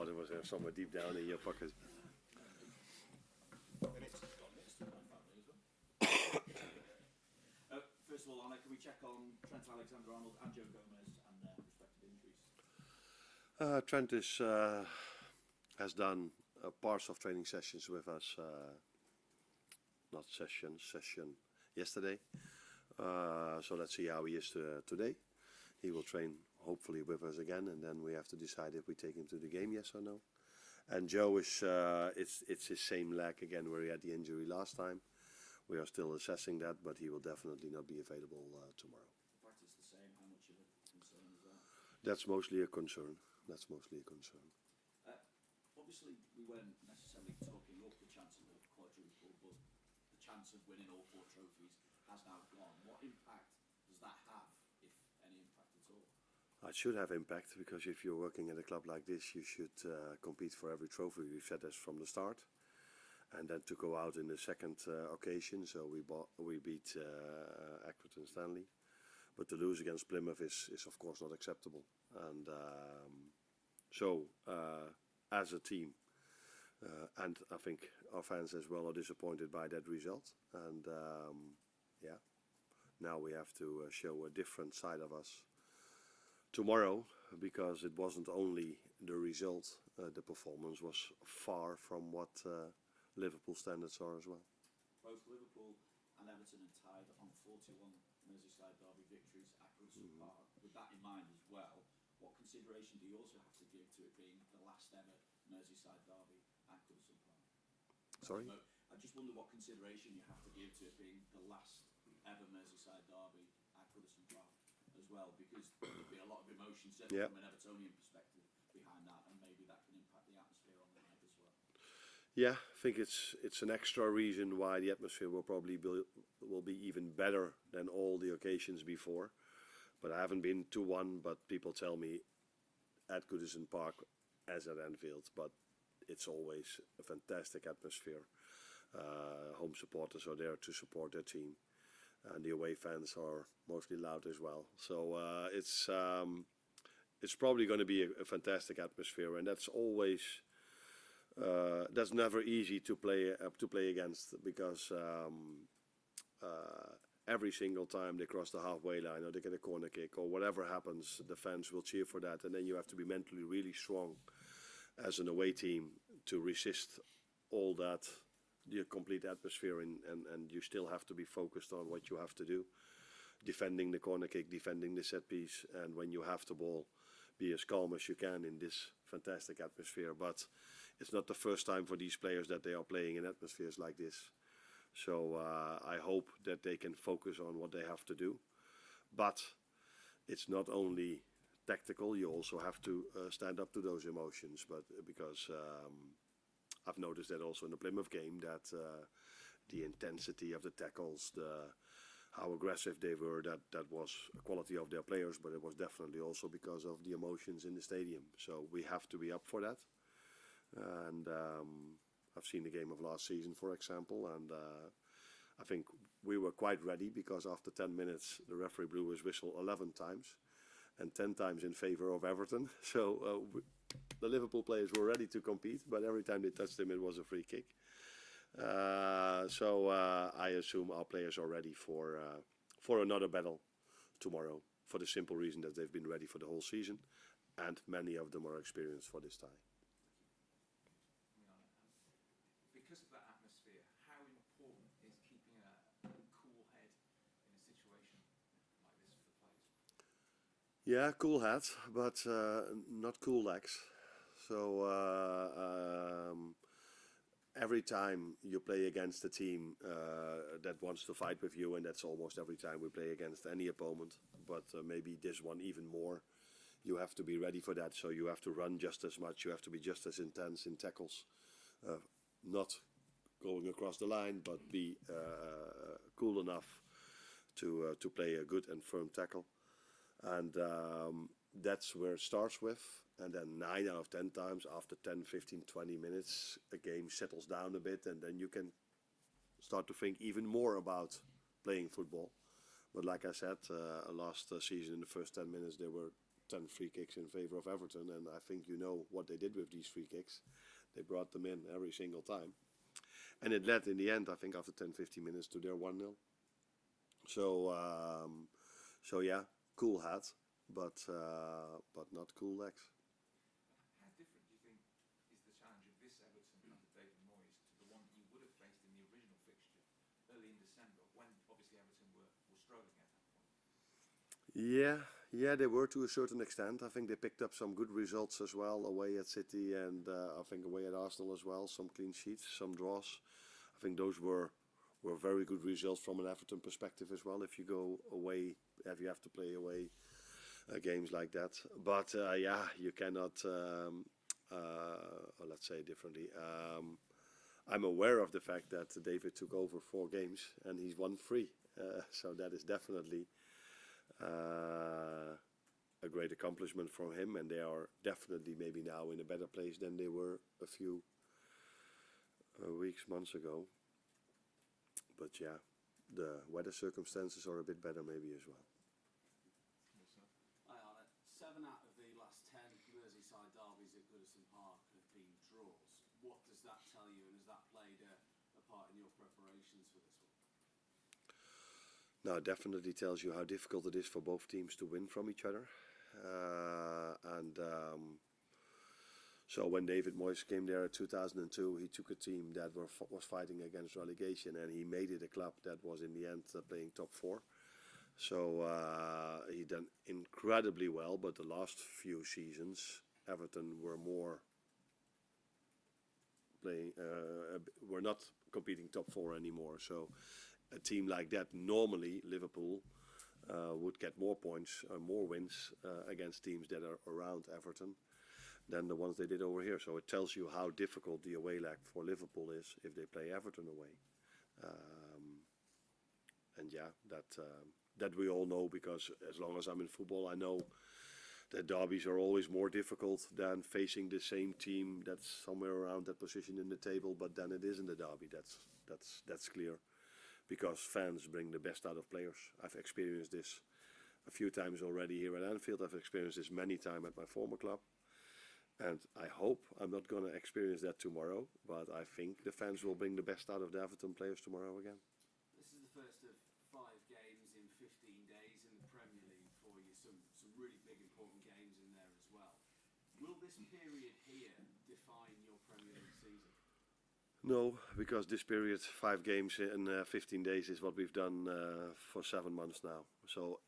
thought it was somewhere deep down in your pocket. First of all, Anna, can we check on Trent Alexander-Arnold and Joe Gomez and their respective injuries? Trent has done parts of training sessions with us, not session yesterday. So let's see how he is today. He will train hopefully with us again, and then we have to decide if we take him to the game, yes or no. And Joe is it's his same leg again where he had the injury last time. We are still assessing that, but he will definitely not be available tomorrow. In fact, it's the same. How much of a concern is that? That's mostly a concern. Obviously, we weren't necessarily talking up the chance of a quadruple, but the chance of winning all 4 trophies has now gone. What impact does that have, if any impact at all? It should have impact, because if you're working at a club like this, you should compete for every trophy. We've said this from the start. And then to go out in the second occasion, so we beat Everton Stanley. But to lose against Plymouth is of course not acceptable. And as a team, and I think our fans as well are disappointed by that result. And now we have to show a different side of us tomorrow, because it wasn't only the result, the performance was far from what Liverpool standards are as well. Both Liverpool and Everton are tied on 41 Merseyside derby victories at Goodison Park. With that in mind as well, what consideration do you also have to give to it being the last ever Merseyside derby at Goodison Park? Sorry? I just wonder what consideration you have to give to it being the last ever Merseyside derby at Goodison Park as well, because there'd be a lot of emotion, certainly from an Evertonian perspective, behind that, and maybe that can impact the atmosphere on the night as well. Yeah, I think it's an extra reason why the atmosphere will probably will be even better than all the occasions before. But I haven't been to one, but people tell me at Goodison Park as at Anfield, but it's always a fantastic atmosphere. Home supporters are there to support their team, and the away fans are mostly loud as well. So it's probably going to be a fantastic atmosphere, and that's always that's never easy to play against, because every single time they cross the halfway line or they get a corner kick or whatever happens, the fans will cheer for that, and then you have to be mentally really strong as an away team to resist all that, the complete atmosphere, and you still have to be focused on what you have to do, defending the corner kick, defending the set piece, and when you have the ball, be as calm as you can in this fantastic atmosphere. But it's not the first time for these players that they are playing in atmospheres like this. So I hope that they can focus on what they have to do. But it's not only tactical, you also have to stand up to those emotions. But because I've noticed that also in the Plymouth game, that the intensity of the tackles, how aggressive they were, that was a quality of their players, but it was definitely also because of the emotions in the stadium. So we have to be up for that. And I've seen the game of last season, for example, and I think we were quite ready, because after 10 minutes the referee blew his whistle 11 times and 10 times in favor of Everton. So the Liverpool players were ready to compete, but every time they touched him it was a free kick. So I assume our players are ready for another battle tomorrow, for the simple reason that they've been ready for the whole season, and many of them are experienced for this tie. Because of that atmosphere, how important is keeping a cool head in a situation like this for the players? Yeah, cool head, but not cool legs. So every time you play against a team that wants to fight with you, and that's almost every time we play against any opponent, but maybe this one even more, you have to be ready for that. So you have to run just as much, you have to be just as intense in tackles. Not going across the line, but be cool enough to play a good and firm tackle. And that's where it starts with. And then 9 out of 10 times, after 10, 15, 20 minutes, a game settles down a bit, and then you can start to think even more about playing football. But like I said, last season in the first 10 minutes, they were 10 free kicks in favor of Everton, and I think you know what they did with these free kicks. They brought them in every single time. And it led in the end, I think, after 10-15 minutes to their 1-0. So yeah, cool hat, but not cool legs. How different do you think is the challenge of this Everton under David Moyes to the one that you would have faced in the original fixture early in December, when obviously Everton were struggling at that point? Yeah, they were to a certain extent. I think they picked up some good results as well away at City, and I think away at Arsenal as well. Some clean sheets, some draws. I think those were very good results from an Everton perspective as well. If you go away, if you have to play away games like that. But yeah, you cannot. Or let's say differently. I'm aware of the fact that David took over 4 games and he's won 3. So that is definitely a great accomplishment from him, and they are definitely maybe now in a better place than they were a few weeks, months ago. But yeah, the weather circumstances are a bit better maybe as well. Hi, Arne. 7 out of the last 10 Merseyside derbies at Goodison Park have been draws. What does that tell you, and has that played a part in your preparations for this one? Now, it definitely tells you how difficult it is for both teams to win from each other. So when David Moyes came there in 2002, he took a team that was fighting against relegation, and he made it a club that was in the end playing top 4. So he done incredibly well, but the last few seasons, Everton were more playing, were not competing top 4 anymore. So a team like that, normally Liverpool would get more points, more wins against teams that are around Everton than the ones they did over here. So it tells you how difficult the away leg for Liverpool is if they play Everton away. And yeah, that we all know, because as long as I'm in football, I know that derbies are always more difficult than facing the same team that's somewhere around that position in the table, but then it isn't a derby. That's clear, because fans bring the best out of players. I've experienced this a few times already here at Anfield. I've experienced this many times at my former club. And I hope I'm not going to experience that tomorrow, but I think the fans will bring the best out of the Everton players tomorrow again. This is the first of 5 games in 15 days in the Premier League for you. Some really big, important games in there as well. Will this period here define your Premier League season? No, because this period, 5 games in 15 days, is what we've done for 7 months now. So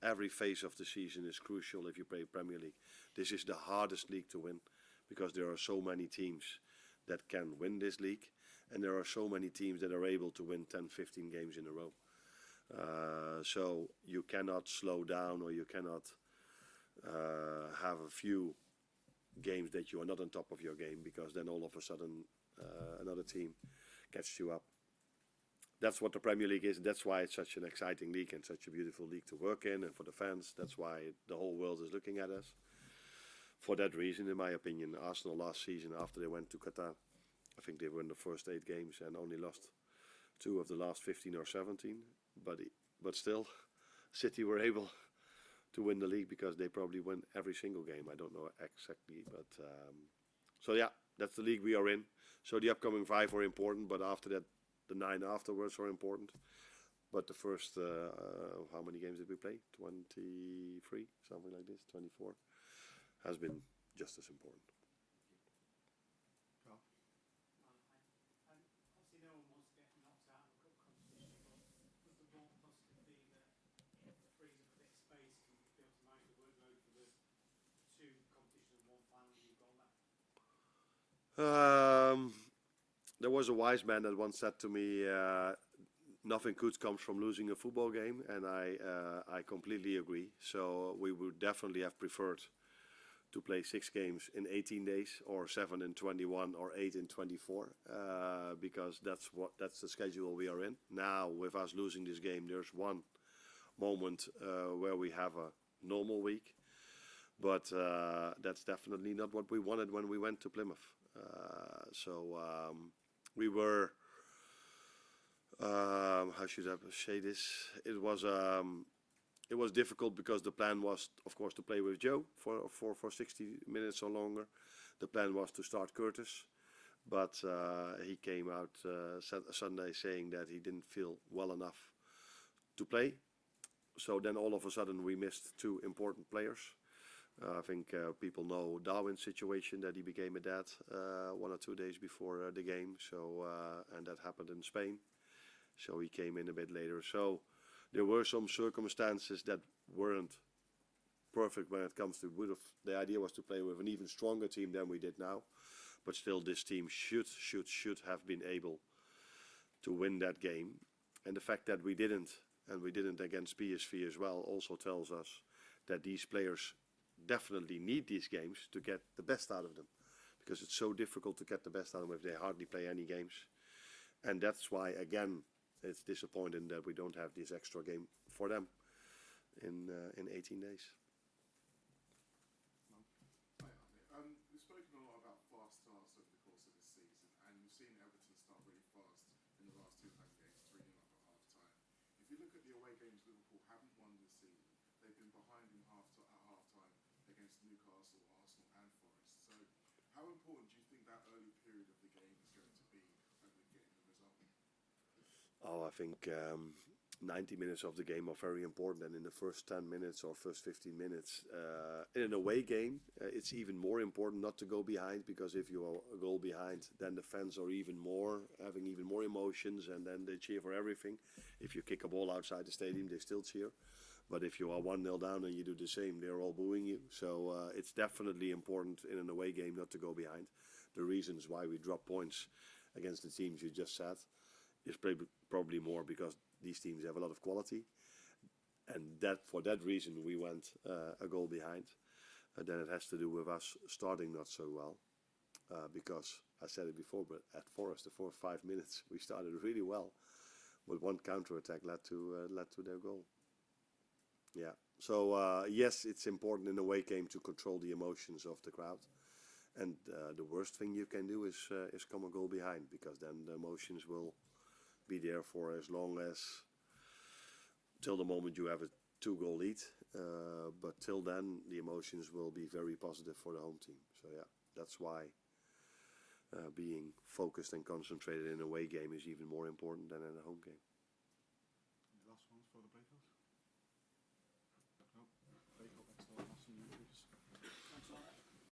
every phase of the season is crucial if you play Premier League. This is the hardest league to win, because there are so many teams that can win this league, and there are so many teams that are able to win 10-15 games in a row. So you cannot slow down, or you cannot have a few games that you are not on top of your game, because then all of a sudden another team catches you up. That's what the Premier League is. That's why it's such an exciting league and such a beautiful league to work in, and for the fans, that's why the whole world is looking at us. For that reason, in my opinion, Arsenal last season, after they went to Qatar, I think they won the first 8 games and only lost 2 of the last 15 or 17. But still, City were able to win the league because they probably win every single game. I don't know exactly, but so yeah, that's the league we are in. So the upcoming 5 are important, but after that, the 9 afterwards are important. But the first, how many games did we play? 23, something like this, 24, has been just as important. Obviously no one wants to get knocked out of a cup competition, but would the more positive be that it frees up a bit of space to be able to manage the workload for the 2 competitions and 1 final you've got left? There was a wise man that once said to me, nothing good comes from losing a football game, and I completely agree. So we would definitely have preferred to play 6 games in 18 days, or 7 in 21, or 8 in 24, because that's the schedule we are in. Now, with us losing this game, there's one moment where we have a normal week, but that's definitely not what we wanted when we went to Plymouth. We were, how should I say this? It was It was difficult because the plan was, of course, to play with Joe for 60 minutes or longer. The plan was to start Curtis, but he came out Sunday saying that he didn't feel well enough to play. So then all of a sudden we missed two important players. I think people know Darwin's situation, that he became a dad 1 or 2 days before the game. So and that happened in Spain. So he came in a bit later. So there were some circumstances that weren't perfect when it comes to the idea was to play with an even stronger team than we did now. But still, this team should have been able to win that game. And the fact that we didn't, and we didn't against PSV as well, also tells us that these players definitely need these games to get the best out of them. Because it's so difficult to get the best out of them if they hardly play any games. And that's why, again, it's disappointing that we don't have this extra game for them in 18 days. We've spoken a lot about fast starts over the course of this season, and we've seen Everton start really fast in the last two home games, 3-0 up at half time. If you look at the away games Liverpool haven't won this season, they've been behind at half time against Newcastle, Arsenal and Forest. So how important do you think that early period of the game is going to be when we're getting the result? Oh, I think 90 minutes of the game are very important, and in the first 10 minutes or first 15 minutes in an away game it's even more important not to go behind, because if you are a goal behind, then the fans are having even more emotions, and then they cheer for everything. If you kick a ball outside the stadium, they still cheer. But if you are 1-0 down and you do the same, they're all booing you. So it's definitely important in an away game not to go behind. The reasons why we drop points against the teams you just said is probably more because these teams have a lot of quality, and that for that reason we went a goal behind. And then it has to do with us starting not so well, because I said it before, but at Forest, the 4 or 5 minutes we started really well, but one counter attack led to their goal. Yeah. So yes, it's important in a away game to control the emotions of the crowd. And the worst thing you can do is come a goal behind, because then the emotions will be there for as long as till the moment you have a 2-goal lead. But till then, the emotions will be very positive for the home team. So yeah, that's why being focused and concentrated in a away game is even more important than in a home game.